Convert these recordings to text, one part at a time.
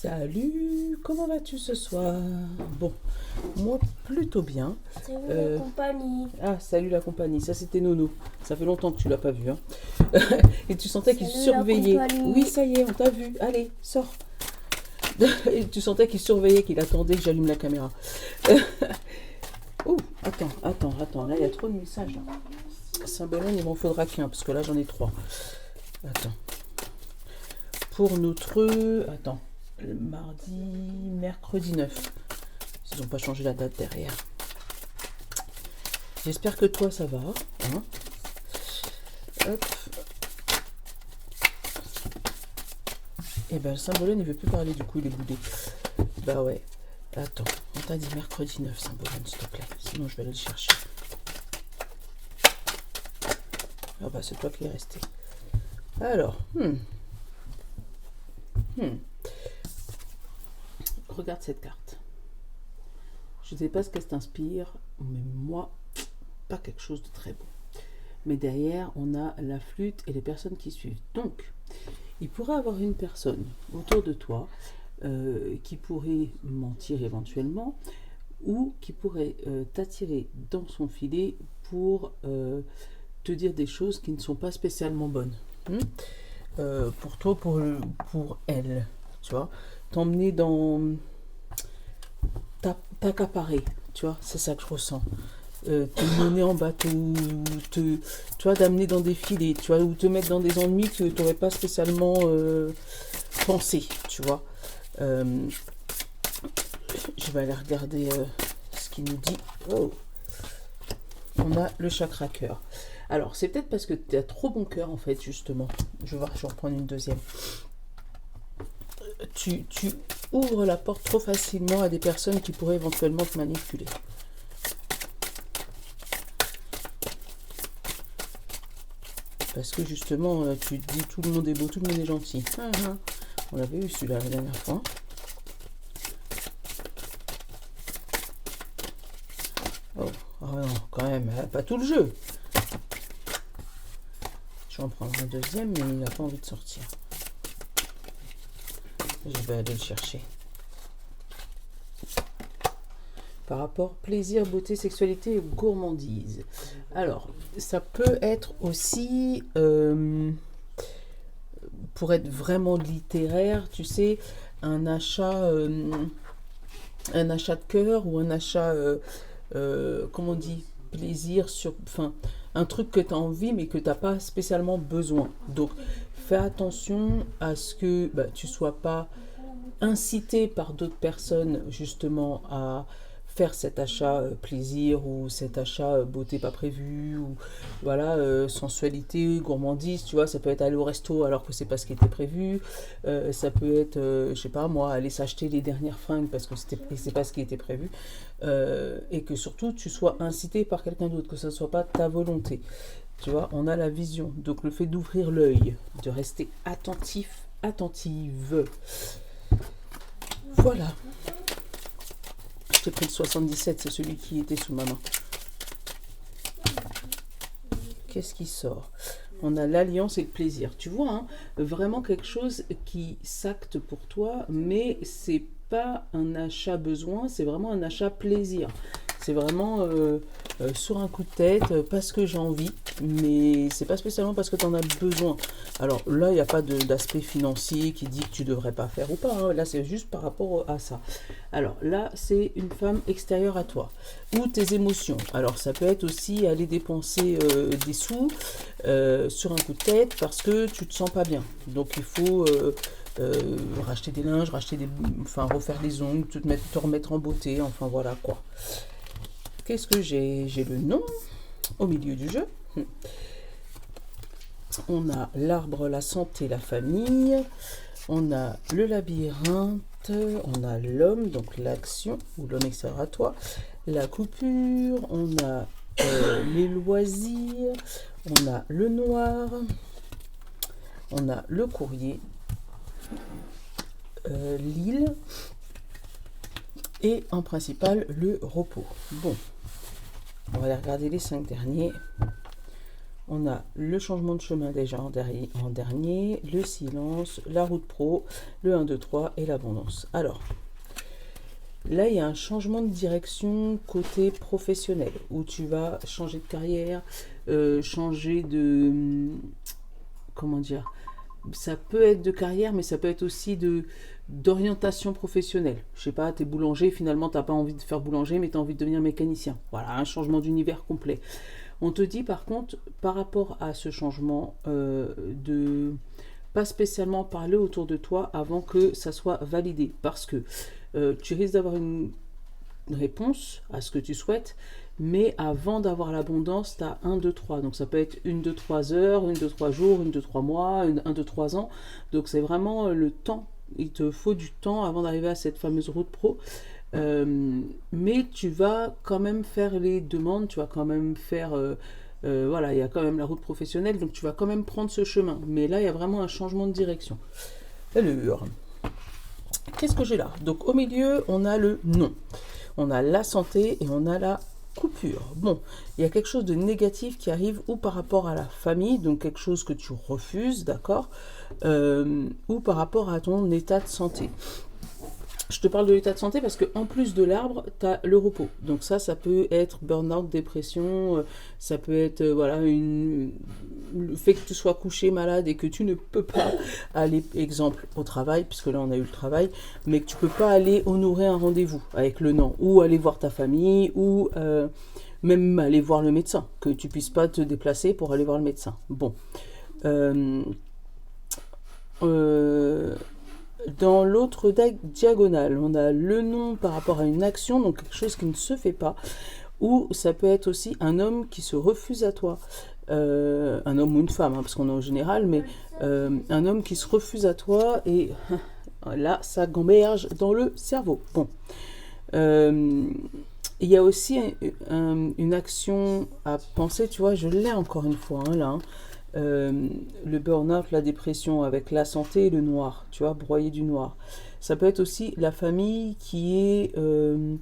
Salut, comment vas-tu ce soir? Bon, moi plutôt bien. Salut la compagnie. Ah, salut la compagnie, ça c'était Nono. Ça fait longtemps que tu l'as pas vu, hein. Et tu sentais qu'il Salut la surveillait. compagnie. Oui, ça y est, on t'a vu. Allez, sors. Et tu sentais qu'il surveillait, qu'il attendait que j'allume la caméra. Oh, attends, là il y a trop de messages là. Saint-Belaine, il m'en faudra qu'un, parce que là j'en ai 3. Attends. Pour notre... Attends. Le mercredi 9. Ils n'ont pas changé la date derrière. J'espère que toi ça va. Hein. Hop. Et ben le Saint-Bolaine il veut plus parler, du coup il est boudé. Bah ouais. Attends, on t'a dit mercredi 9 Saint-Bolaine, s'il te plaît. Sinon je vais aller le chercher. Ah bah c'est toi qui es resté. Alors, regarde cette carte. Je ne sais pas ce qu'elle t'inspire, mais moi, pas quelque chose de très beau. Mais derrière, on a la flûte et les personnes qui suivent. Donc, il pourrait avoir une personne autour de toi qui pourrait mentir éventuellement ou qui pourrait t'attirer dans son filet pour te dire des choses qui ne sont pas spécialement bonnes. Pour toi, pour elle, tu vois, t'emmener dans... t'accaparer, tu vois, c'est ça que je ressens. Te mener en bateau, tu vois, d'amener dans des filets, tu vois, ou te mettre dans des ennuis que tu n'aurais pas spécialement pensé, tu vois. Je vais aller regarder ce qu'il nous dit. Oh. On a le chakra cœur. Alors, c'est peut-être parce que tu as trop bon cœur, en fait, justement. Je vais voir, je vais reprendre une deuxième. Tu ouvres la porte trop facilement à des personnes qui pourraient éventuellement te manipuler. Parce que justement, tu te dis tout le monde est beau, tout le monde est gentil. On l'avait eu celui-là la dernière fois. Oh non, quand même, pas tout le jeu. Je vais en prendre un deuxième, mais il n'a pas envie de sortir. Je vais aller le chercher. Par rapport plaisir, beauté, sexualité et gourmandise. Alors, ça peut être aussi, pour être vraiment littéraire, tu sais, un achat de cœur ou un achat, comment on dit, plaisir, enfin, un truc que tu as envie mais que tu n'as pas spécialement besoin. Donc, fais attention à ce que tu ne sois pas incité par d'autres personnes justement à faire cet achat plaisir ou cet achat beauté pas prévue ou voilà sensualité, gourmandise, tu vois, ça peut être aller au resto alors que c'est pas ce qui était prévu, ça peut être je sais pas moi, aller s'acheter les dernières fringues parce que c'est pas ce qui était prévu, et que surtout tu sois incité par quelqu'un d'autre, que ça soit pas ta volonté. Tu vois, on a la vision, donc le fait d'ouvrir l'œil, de rester attentif, attentive. Voilà. Je t'ai pris le 77, c'est celui qui était sous ma main. Qu'est-ce qui sort? On a l'alliance et le plaisir. Tu vois, hein, vraiment quelque chose qui s'acte pour toi, mais c'est pas un achat besoin, c'est vraiment un achat plaisir. C'est vraiment sur un coup de tête, parce que j'ai envie, mais c'est pas spécialement parce que tu en as besoin. Alors là, il n'y a pas d'aspect financier qui dit que tu devrais pas faire ou pas, hein. Là, c'est juste par rapport à ça. Alors là, c'est une femme extérieure à toi. Ou tes émotions. Alors ça peut être aussi aller dépenser des sous sur un coup de tête parce que tu te sens pas bien. Donc il faut... racheter des linges, enfin refaire des ongles, te remettre en beauté, enfin voilà quoi. Qu'est-ce que j'ai? J'ai le nom au milieu du jeu. On a l'arbre, la santé, la famille. On a le labyrinthe. On a l'homme, donc l'action, ou l'homme extérieur à toi. La coupure. On a les loisirs. On a le noir. On a le courrier. L'île. Et en principal, le repos. Bon. On va aller regarder les 5 derniers. On a le changement de chemin déjà en dernier, le silence, la route pro, le 1, 2, 3 et l'abondance. Alors, là, il y a un changement de direction côté professionnel, où tu vas changer de carrière, changer de... Comment dire? Ça peut être de carrière, mais ça peut être aussi d'orientation professionnelle. Je sais pas, tu es boulanger, finalement, tu n'as pas envie de faire boulanger, mais tu as envie de devenir mécanicien. Voilà, un changement d'univers complet. On te dit, par contre, par rapport à ce changement, de pas spécialement parler autour de toi avant que ça soit validé. Parce que tu risques d'avoir une réponse à ce que tu souhaites, mais avant d'avoir l'abondance, tu as 1, 2, 3. Donc ça peut être 1, 2, 3 heures, 1, 2, 3 jours, 1, 2, 3 mois, 1, 2, 3 ans. Donc c'est vraiment le temps. Il te faut du temps avant d'arriver à cette fameuse route pro. Mais tu vas quand même faire les demandes, tu vas quand même faire... voilà, il y a quand même la route professionnelle, donc tu vas quand même prendre ce chemin. Mais là, il y a vraiment un changement de direction. Alors, qu'est-ce que j'ai là? Donc au milieu, on a le non. On a la santé et on a la coupure. Bon, il y a quelque chose de négatif qui arrive ou par rapport à la famille, donc quelque chose que tu refuses, d'accord, ou par rapport à ton état de santé. Je te parle de l'état de santé parce qu'en plus de l'arbre, tu as le repos. Donc ça peut être burn-out, dépression, ça peut être voilà, le fait que tu sois couché malade et que tu ne peux pas aller, exemple, au travail, puisque là on a eu le travail, mais que tu ne peux pas aller honorer un rendez-vous avec le non, ou aller voir ta famille, ou même aller voir le médecin, que tu ne puisses pas te déplacer pour aller voir le médecin. Bon. Dans l'autre diagonale, on a le non par rapport à une action, donc quelque chose qui ne se fait pas, ou ça peut être aussi un homme qui se refuse à toi, un homme ou une femme, hein, parce qu'on est en général, mais un homme qui se refuse à toi, et là, ça gamberge dans le cerveau. Bon. Il y a aussi une action à penser, tu vois, je l'ai encore une fois, hein, là, hein. Le burn-out, la dépression avec la santé et le noir, tu vois, broyer du noir. Ça peut être aussi la famille qui est que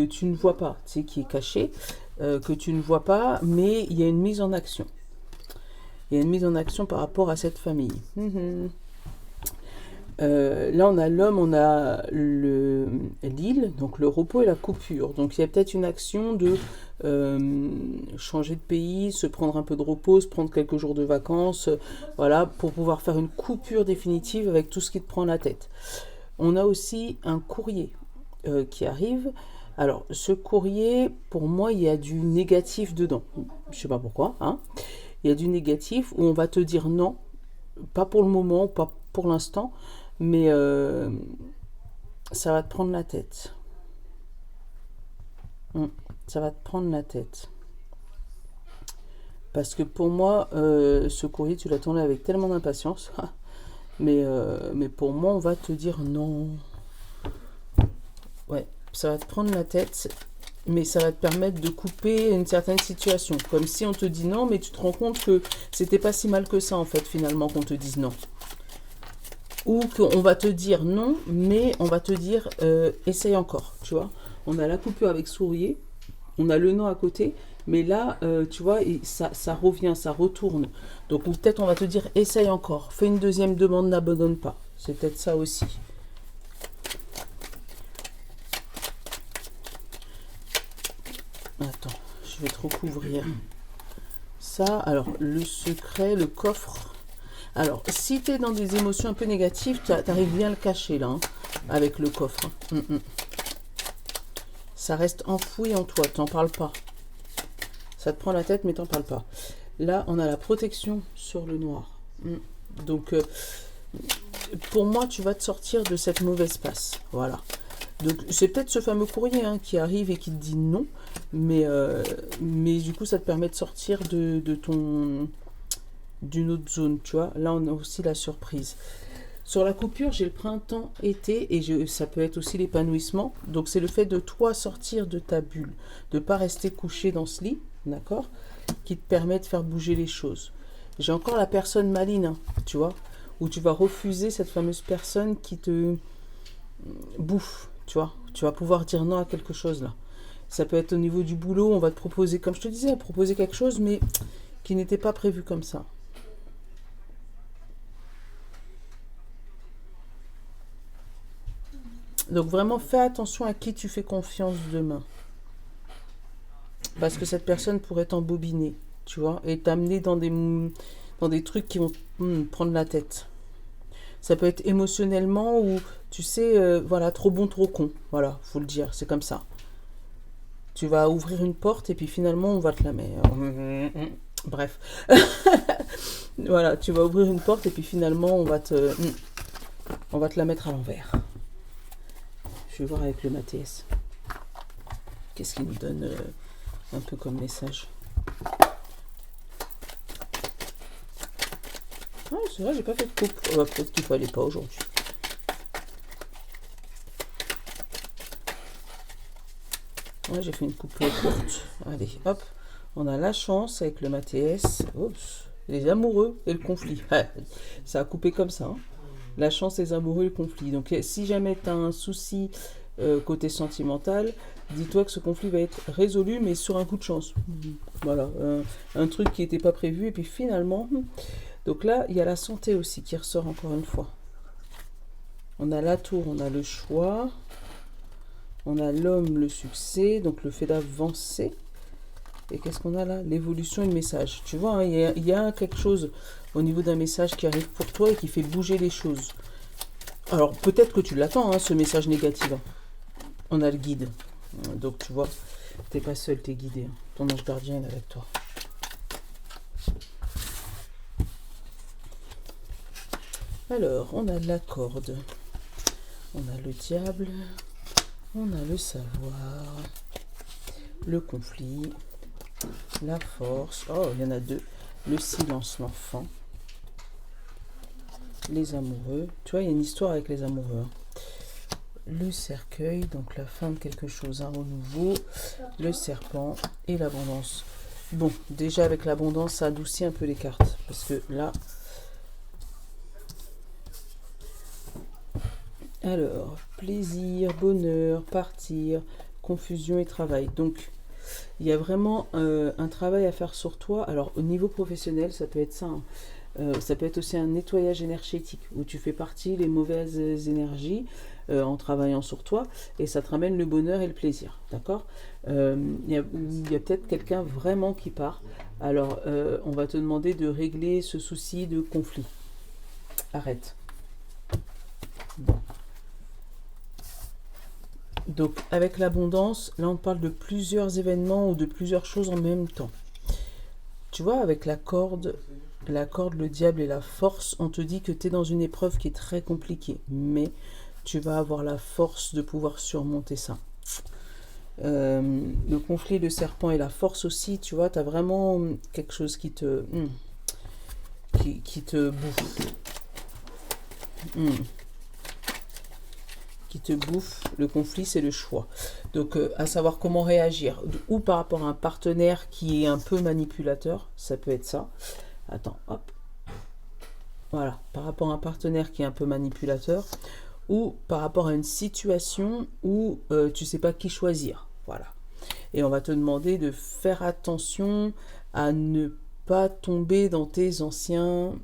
tu ne vois pas, tu sais, qui est cachée, que tu ne vois pas, mais il y a une mise en action. Il y a une mise en action par rapport à cette famille. Là, on a l'homme, on a l'île, donc le repos et la coupure. Donc, il y a peut-être une action de changer de pays, se prendre un peu de repos, se prendre quelques jours de vacances, voilà, pour pouvoir faire une coupure définitive avec tout ce qui te prend la tête. On a aussi un courrier qui arrive. Alors, ce courrier, pour moi, il y a du négatif dedans. Je ne sais pas pourquoi, hein. Il y a du négatif où on va te dire non, pas pour le moment, pas pour l'instant, mais ça va te prendre la tête. Ça va te prendre la tête. Parce que pour moi, ce courrier, tu l'attendais avec tellement d'impatience. mais pour moi, on va te dire non. Ouais, ça va te prendre la tête. Mais ça va te permettre de couper une certaine situation. Comme si on te dit non, mais tu te rends compte que c'était pas si mal que ça, en fait, finalement, qu'on te dise non. Ou qu'on va te dire non, mais on va te dire essaye encore, tu vois. On a la coupure avec sourire, on a le non à côté, mais là, tu vois, ça revient, ça retourne. Donc peut-être on va te dire essaye encore, fais une deuxième demande, n'abandonne pas. C'est peut-être ça aussi. Attends, je vais te recouvrir ça. Alors, le secret, le coffre. Alors, si tu es dans des émotions un peu négatives, tu arrives bien à le cacher, là, hein, avec le coffre. Ça reste enfoui en toi, tu n'en parles pas. Ça te prend la tête, mais tu n'en parles pas. Là, on a la protection sur le noir. Donc, pour moi, tu vas te sortir de cette mauvaise passe. Voilà. Donc, c'est peut-être ce fameux courrier hein, qui arrive et qui te dit non, mais du coup, ça te permet de sortir d'une autre zone, tu vois. Là, on a aussi la surprise. Sur la coupure, j'ai le printemps-été et ça peut être aussi l'épanouissement. Donc, c'est le fait de toi sortir de ta bulle, de ne pas rester couché dans ce lit, d'accord, qui te permet de faire bouger les choses. J'ai encore la personne maligne, hein, tu vois, où tu vas refuser cette fameuse personne qui te bouffe, tu vois. Tu vas pouvoir dire non à quelque chose là. Ça peut être au niveau du boulot, on va te proposer, comme je te disais, proposer quelque chose, mais qui n'était pas prévu comme ça. Donc vraiment, fais attention à qui tu fais confiance demain. Parce que cette personne pourrait t'embobiner, tu vois, et t'amener dans des trucs qui vont prendre la tête. Ça peut être émotionnellement ou, tu sais, voilà, trop bon, trop con. Voilà, faut le dire, c'est comme ça. Tu vas ouvrir une porte et puis finalement, on va te la mettre. Bref. Voilà, tu vas ouvrir une porte et puis finalement, on va te la mettre à l'envers. Je vais voir avec le Mathias. Qu'est-ce qu'il nous donne un peu comme message. Ah, c'est vrai, j'ai pas fait de coupe. Peut-être qu'il fallait pas aujourd'hui. Ouais, j'ai fait une coupe courte. Allez, hop. On a la chance avec le Mathias. Oups. Les amoureux et le conflit. Ça a coupé comme ça. Hein. La chance, les amoureux et le conflit. Donc, si jamais tu as un souci côté sentimental, dis-toi que ce conflit va être résolu, mais sur un coup de chance. Voilà. Un truc qui n'était pas prévu. Et puis finalement... Donc là, il y a la santé aussi qui ressort encore une fois. On a la tour, on a le choix. On a l'homme, le succès, donc le fait d'avancer. Et qu'est-ce qu'on a là? L'évolution et le message. Tu vois, hein, il y a quelque chose au niveau d'un message qui arrive pour toi et qui fait bouger les choses. Alors, peut-être que tu l'attends, hein, ce message négatif. Hein. On a le guide. Donc, tu vois, t'es pas seul, t'es guidé. Hein. Ton ange gardien est avec toi. Alors, on a la corde. On a le diable. On a le savoir. Le conflit. La force. Oh, il y en a deux. Le silence, l'enfant. Les amoureux. Tu vois, il y a une histoire avec les amoureux. Hein. Le cercueil, donc la fin de quelque chose, un renouveau. Le serpent et l'abondance. Bon, déjà avec l'abondance, ça adoucit un peu les cartes. Parce que là... Alors, plaisir, bonheur, partir, confusion et travail. Donc, il y a vraiment un travail à faire sur toi. Alors, au niveau professionnel, ça peut être ça. Hein. Ça peut être aussi un nettoyage énergétique où tu fais partie les mauvaises énergies en travaillant sur toi et ça te ramène le bonheur et le plaisir. D'accord? Il y a peut-être quelqu'un vraiment qui part. Alors, on va te demander de régler ce souci de conflit. Arrête. Bon. Donc, avec l'abondance, là, on parle de plusieurs événements ou de plusieurs choses en même temps. Tu vois, avec la corde, le diable et la force, on te dit que tu es dans une épreuve qui est très compliquée. Mais tu vas avoir la force de pouvoir surmonter ça. Le conflit, le serpent et la force aussi, tu vois, tu as vraiment quelque chose qui te bouffe. Qui te bouffe, le conflit, c'est le choix. Donc, à savoir comment réagir. Ou par rapport à un partenaire qui est un peu manipulateur, ça peut être ça. Attends, hop. Voilà, par rapport à un partenaire qui est un peu manipulateur. Ou par rapport à une situation où tu ne sais pas qui choisir. Voilà. Et on va te demander de faire attention à ne pas tomber dans tes anciens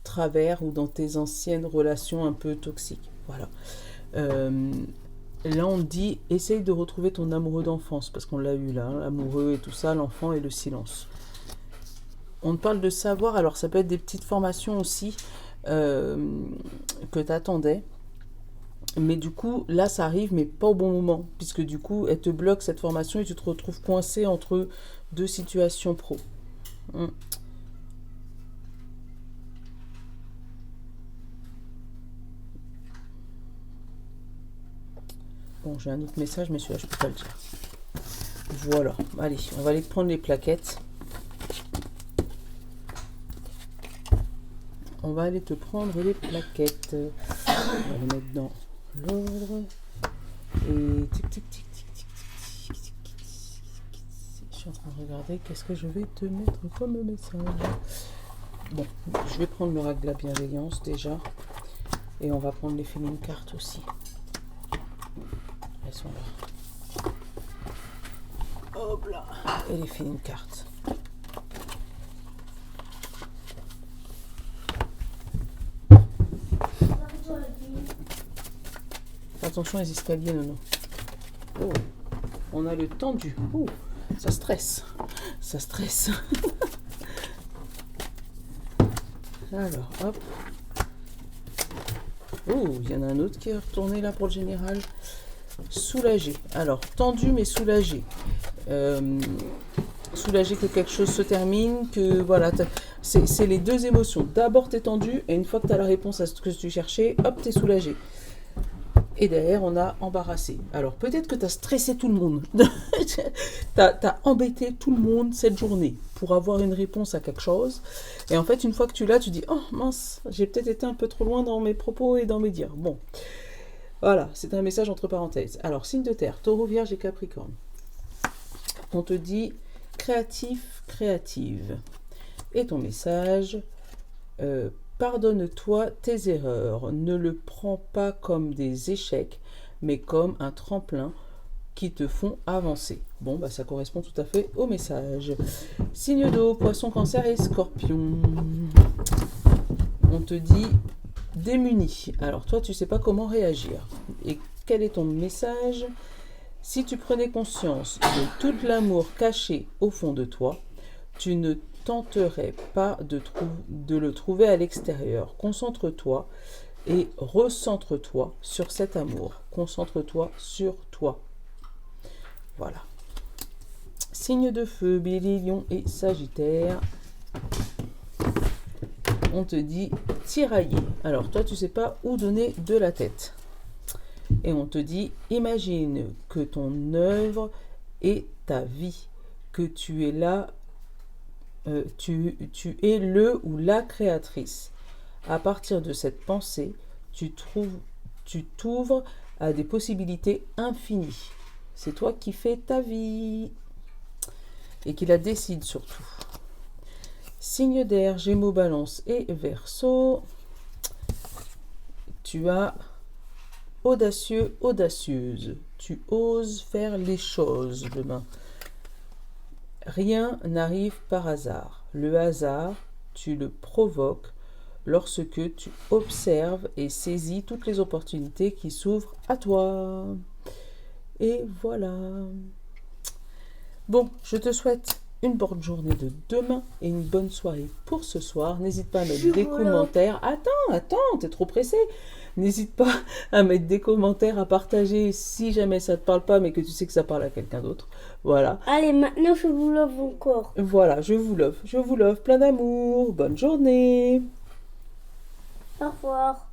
travers ou dans tes anciennes relations un peu toxiques. Voilà. Là on dit essaye de retrouver ton amoureux d'enfance parce qu'on l'a eu là, hein, l'amoureux et tout ça, l'enfant et le silence. On te parle de savoir, alors ça peut être des petites formations aussi que tu attendais, mais du coup là ça arrive mais pas au bon moment puisque du coup elle te bloque cette formation et tu te retrouves coincé entre deux situations pro. Bon, j'ai un autre message, mais celui-là, je ne peux pas le dire. Voilà. Allez, on va aller prendre les plaquettes. On va aller te prendre les plaquettes. On va les mettre dans l'ordre. Et tic, tic, tic, tic, tic, tic, tic, tic. Je suis en train de regarder qu'est-ce que je vais te mettre comme message. Bon, je vais prendre l'oracle de la bienveillance déjà. Et on va prendre les féminines cartes aussi. Elles sont là. Hop là. Et les filles, une carte. Attention les escaliers, non. Oh, on a le tendu. Oh, ça stresse. Ça stresse. Alors, hop. Oh, il y en a un autre qui est retourné là pour le général. Soulagé. Alors, tendu mais soulagé. Soulagé que quelque chose se termine, que voilà, c'est les deux émotions. D'abord, tu es tendu et une fois que tu as la réponse à ce que tu cherchais, hop, tu es soulagé. Et derrière, on a embarrassé. Alors, peut-être que tu as stressé tout le monde. Tu as embêté tout le monde cette journée pour avoir une réponse à quelque chose. Et en fait, une fois que tu l'as, tu dis « Oh mince, j'ai peut-être été un peu trop loin dans mes propos et dans mes dires. » Bon, voilà, c'est un message entre parenthèses. Alors, signe de terre, Taureau, Vierge et Capricorne. On te dit « Créatif, créative. » Et ton message pardonne-toi tes erreurs, ne le prends pas comme des échecs, mais comme un tremplin qui te font avancer. Bon, bah ça correspond tout à fait au message. Signe d'eau, Poisson, Cancer et Scorpion. On te dit démuni. Alors toi, tu sais pas comment réagir. Et quel est ton message? Si tu prenais conscience de tout l'amour caché au fond de toi, tu ne tenterais pas de le trouver à l'extérieur. Concentre-toi et recentre-toi sur cet amour. Concentre-toi sur toi. Voilà. Signe de feu, Bélier, Lion et Sagittaire. On te dit tirailler. Alors toi, tu sais pas où donner de la tête. Et on te dit imagine que ton œuvre est ta vie, que tu es là. Tu es le ou la créatrice. À partir de cette pensée, tu t'ouvres à des possibilités infinies. C'est toi qui fais ta vie et qui la décide surtout. Signe d'air, Gémeaux, Balance et Verseau. Tu as audacieux, audacieuse. Tu oses faire les choses demain. Rien n'arrive par hasard. Le hasard, tu le provoques lorsque tu observes et saisis toutes les opportunités qui s'ouvrent à toi. Et voilà. Bon, je te souhaite une bonne journée de demain et une bonne soirée pour ce soir. N'hésite pas à mettre des commentaires. Attends, t'es trop pressé. N'hésite pas à mettre des commentaires, à partager si jamais ça ne te parle pas, mais que tu sais que ça parle à quelqu'un d'autre. Voilà. Allez, maintenant je vous love encore. Voilà, je vous love, plein d'amour. Bonne journée. Au revoir.